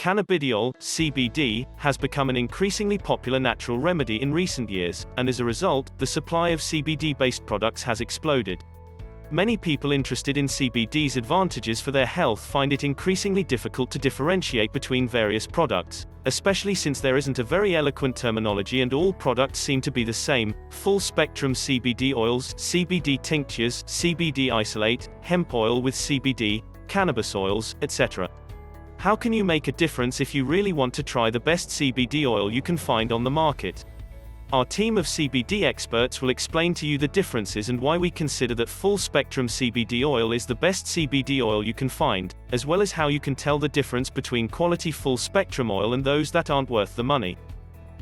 Cannabidiol CBD has become an increasingly popular natural remedy in recent years, and as a result, the supply of CBD-based products has exploded. Many people interested in CBD's advantages for their health find it increasingly difficult to differentiate between various products, especially since there isn't a very eloquent terminology and all products seem to be the same: full-spectrum CBD oils, CBD tinctures, CBD isolate, hemp oil with CBD, cannabis oils, etc. How can you make a difference if you really want to try the best CBD oil you can find on the market? Our team of CBD experts will explain to you the differences and why we consider that full-spectrum CBD oil is the best CBD oil you can find, as well as how you can tell the difference between quality full-spectrum oil and those that aren't worth the money.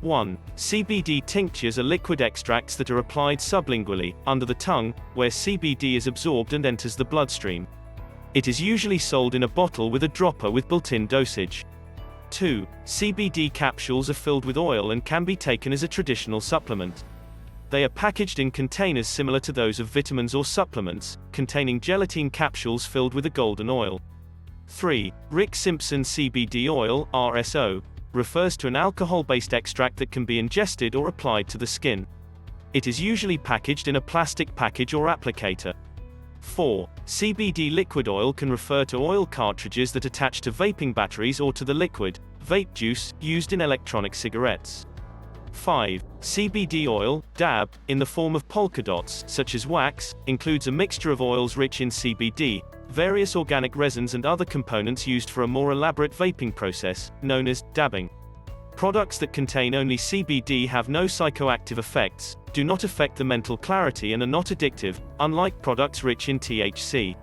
1. CBD tinctures are liquid extracts that are applied sublingually, under the tongue, where CBD is absorbed and enters the bloodstream. It is usually sold in a bottle with a dropper with built-in dosage. 2. CBD capsules are filled with oil and can be taken as a traditional supplement. They are packaged in containers similar to those of vitamins or supplements, containing gelatin capsules filled with a golden oil. 3. Rick Simpson CBD oil, RSO, refers to an alcohol-based extract that can be ingested or applied to the skin. It is usually packaged in a plastic package or applicator. 4. CBD liquid oil can refer to oil cartridges that attach to vaping batteries or to the liquid, vape juice, used in electronic cigarettes. 5. CBD oil, dab, in the form of polka dots, such as wax, includes a mixture of oils rich in CBD, various organic resins and other components used for a more elaborate vaping process, known as dabbing. Products that contain only CBD have no psychoactive effects, do not affect the mental clarity and are not addictive, unlike products rich in THC.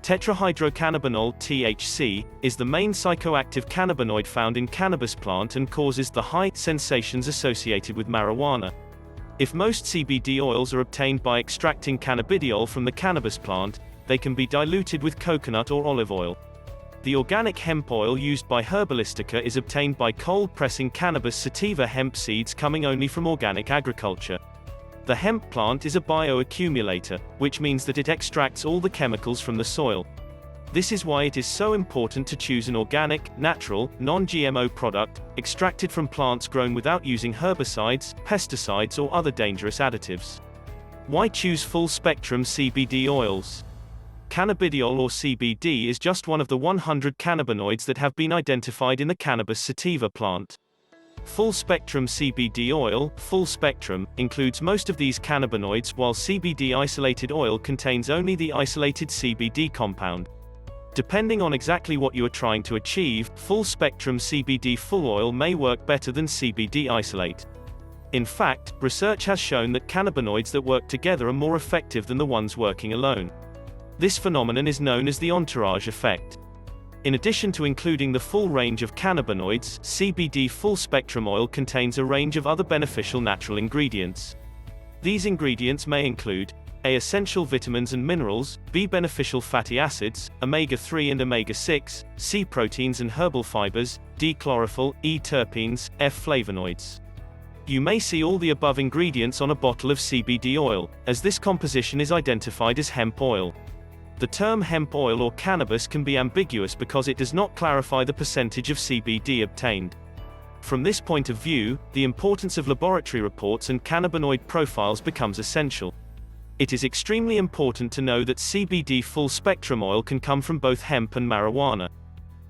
Tetrahydrocannabinol (THC) is the main psychoactive cannabinoid found in cannabis plant and causes the high sensations associated with marijuana. If most CBD oils are obtained by extracting cannabidiol from the cannabis plant, they can be diluted with coconut or olive oil. The organic hemp oil used by Herbalistica is obtained by cold pressing Cannabis Sativa hemp seeds coming only from organic agriculture. The hemp plant is a bioaccumulator, which means that it extracts all the chemicals from the soil. This is why it is so important to choose an organic, natural, non-GMO product, extracted from plants grown without using herbicides, pesticides or other dangerous additives. Why choose full-spectrum CBD oils? Cannabidiol or CBD is just one of the 100 cannabinoids that have been identified in the Cannabis Sativa plant. Full-spectrum CBD oil, full spectrum, includes most of these cannabinoids, while CBD isolated oil contains only the isolated CBD compound. Depending on exactly what you are trying to achieve, full-spectrum CBD full oil may work better than CBD isolate. In fact, research has shown that cannabinoids that work together are more effective than the ones working alone. This phenomenon is known as the entourage effect. In addition to including the full range of cannabinoids, CBD full-spectrum oil contains a range of other beneficial natural ingredients. These ingredients may include A. Essential vitamins and minerals, B. Beneficial fatty acids, omega-3 and omega-6, C. Proteins and herbal fibers, D. Chlorophyll, E. Terpenes, F. Flavonoids. You may see all the above ingredients on a bottle of CBD oil, as this composition is identified as hemp oil. The term hemp oil or cannabis can be ambiguous because it does not clarify the percentage of CBD obtained. From this point of view, the importance of laboratory reports and cannabinoid profiles becomes essential. It is extremely important to know that CBD full-spectrum oil can come from both hemp and marijuana.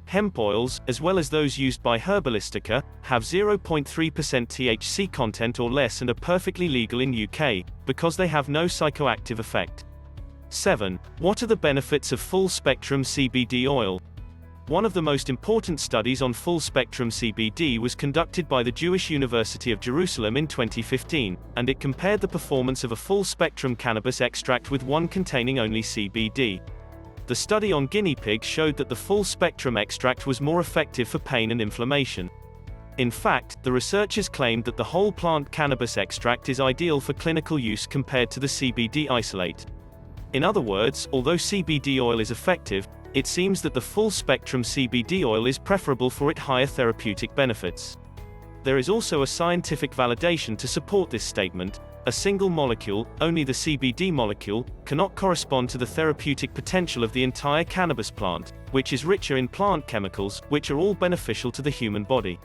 Hemp oils, as well as those used by Herbalistica, have 0.3% THC content or less and are perfectly legal in UK, because they have no psychoactive effect. 7. What are the benefits of full-spectrum CBD oil? One of the most important studies on full-spectrum CBD was conducted by the Jewish University of Jerusalem in 2015, and it compared the performance of a full-spectrum cannabis extract with one containing only CBD. The study on guinea pigs showed that the full-spectrum extract was more effective for pain and inflammation. In fact, the researchers claimed that the whole plant cannabis extract is ideal for clinical use compared to the CBD isolate. In other words, although CBD oil is effective, it seems that the full-spectrum CBD oil is preferable for its higher therapeutic benefits. There is also a scientific validation to support this statement. a single molecule, only the CBD molecule, cannot correspond to the therapeutic potential of the entire cannabis plant, which is richer in plant chemicals, which are all beneficial to the human body.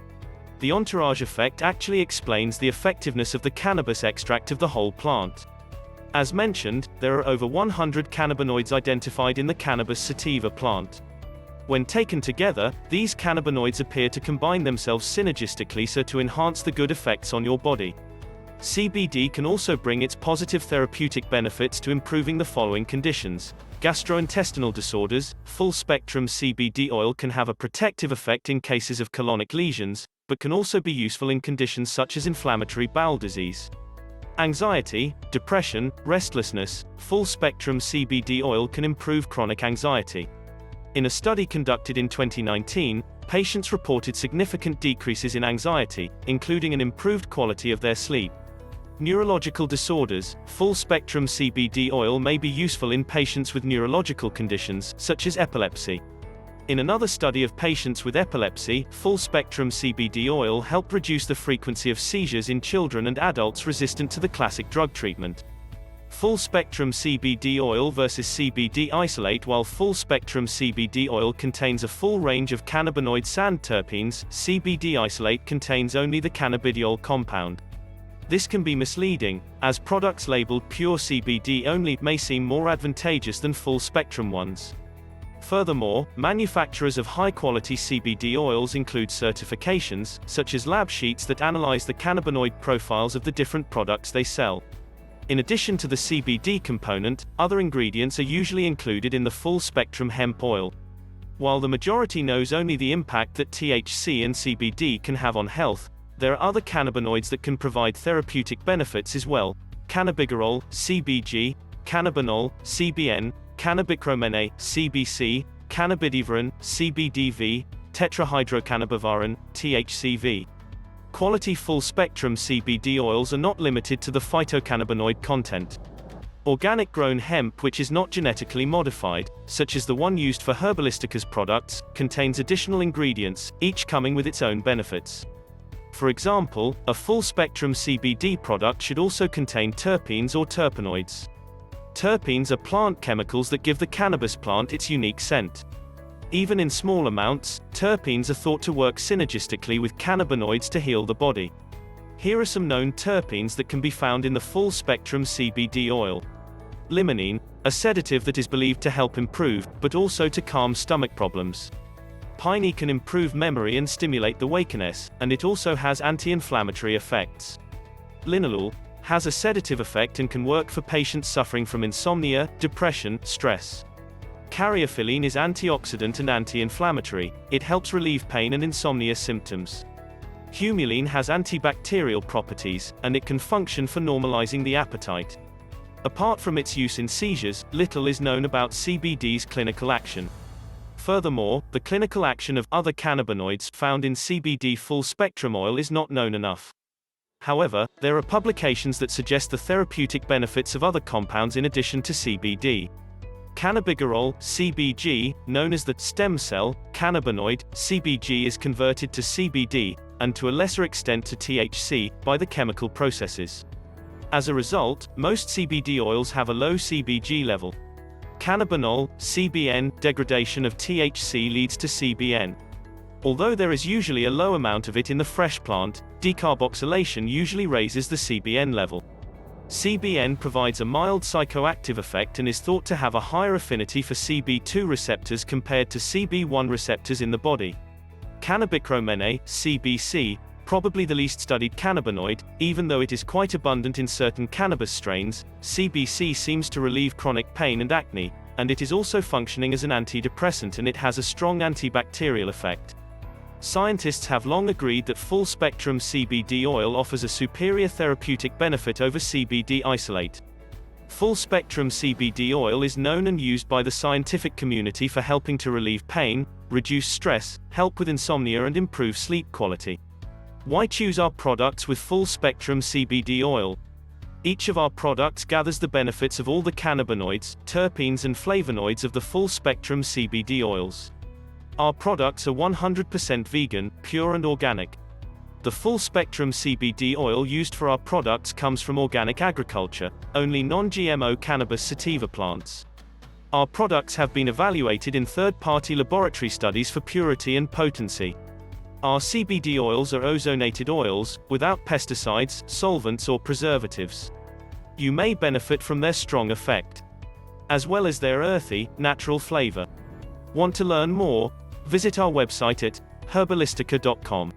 The entourage effect actually explains the effectiveness of the cannabis extract of the whole plant. As mentioned, there are over 100 cannabinoids identified in the Cannabis Sativa plant. When taken together, these cannabinoids appear to combine themselves synergistically so to enhance the good effects on your body. CBD can also bring its positive therapeutic benefits to improving the following conditions. Gastrointestinal disorders. Full spectrum CBD oil can have a protective effect in cases of colonic lesions, but can also be useful in conditions such as inflammatory bowel disease. Anxiety, depression, restlessness. Full spectrum CBD oil can improve chronic anxiety. In a study conducted in 2019, patients reported significant decreases in anxiety, including an improved quality of their sleep. Neurological disorders. Full spectrum CBD oil may be useful in patients with neurological conditions, such as epilepsy. In another study of patients with epilepsy, full spectrum CBD oil helped reduce the frequency of seizures in children and adults resistant to the classic drug treatment. Full spectrum CBD oil versus CBD Isolate. While full spectrum CBD oil contains a full range of cannabinoids and terpenes, CBD Isolate contains only the cannabidiol compound. This can be misleading, as products labeled pure CBD only may seem more advantageous than full spectrum ones. Furthermore, manufacturers of high-quality CBD oils include certifications, such as lab sheets that analyze the cannabinoid profiles of the different products they sell. In addition to the CBD component, other ingredients are usually included in the full-spectrum hemp oil. While the majority knows only the impact that THC and CBD can have on health, there are other cannabinoids that can provide therapeutic benefits as well. Cannabigerol, CBG, cannabinol, CBN, cannabichromene, CBC, cannabidivarin, CBDV, tetrahydrocannabivarin, THCV. Quality full-spectrum CBD oils are not limited to the phytocannabinoid content. Organic-grown hemp which is not genetically modified, such as the one used for Herbalistica's products, contains additional ingredients, each coming with its own benefits. For example, a full-spectrum CBD product should also contain terpenes or terpenoids. Terpenes are plant chemicals that give the cannabis plant its unique scent. Even in small amounts, terpenes are thought to work synergistically with cannabinoids to heal the body. Here are some known terpenes that can be found in the full-spectrum CBD oil. Limonene, a sedative that is believed to help improve, but also to calm stomach problems. Pinene can improve memory and stimulate the wakefulness, and it also has anti-inflammatory effects. Linalool has a sedative effect and can work for patients suffering from insomnia, depression, stress. Caryophyllene is antioxidant and anti-inflammatory. It helps relieve pain and insomnia symptoms. Humulene has antibacterial properties, and it can function for normalizing the appetite. Apart from its use in seizures, little is known about CBD's clinical action. Furthermore, the clinical action of other cannabinoids found in CBD full spectrum oil is not known enough. However, there are publications that suggest the therapeutic benefits of other compounds in addition to CBD. Cannabigerol, CBG, known as the stem cell cannabinoid, CBG is converted to CBD, and to a lesser extent to THC, by the chemical processes. As a result, most CBD oils have a low CBG level. Cannabinol, CBN, degradation of THC leads to CBN. Although there is usually a low amount of it in the fresh plant, decarboxylation usually raises the CBN level. CBN provides a mild psychoactive effect and is thought to have a higher affinity for CB2 receptors compared to CB1 receptors in the body. Cannabichromene, CBC, probably the least studied cannabinoid, even though it is quite abundant in certain cannabis strains, CBC seems to relieve chronic pain and acne, and it is also functioning as an antidepressant and it has a strong antibacterial effect. Scientists have long agreed that full-spectrum CBD oil offers a superior therapeutic benefit over CBD Isolate. Full-spectrum CBD oil is known and used by the scientific community for helping to relieve pain, reduce stress, help with insomnia and improve sleep quality. Why choose our products with full-spectrum CBD oil? Each of our products gathers the benefits of all the cannabinoids, terpenes and flavonoids of the full-spectrum CBD oils. Our products are 100% vegan, pure and organic. The full spectrum CBD oil used for our products comes from organic agriculture, only non-GMO Cannabis Sativa plants. Our products have been evaluated in third-party laboratory studies for purity and potency. Our CBD oils are ozonated oils, without pesticides, solvents or preservatives. You may benefit from their strong effect, as well as their earthy, natural flavor. Want to learn more? Visit our website at herbalistica.com.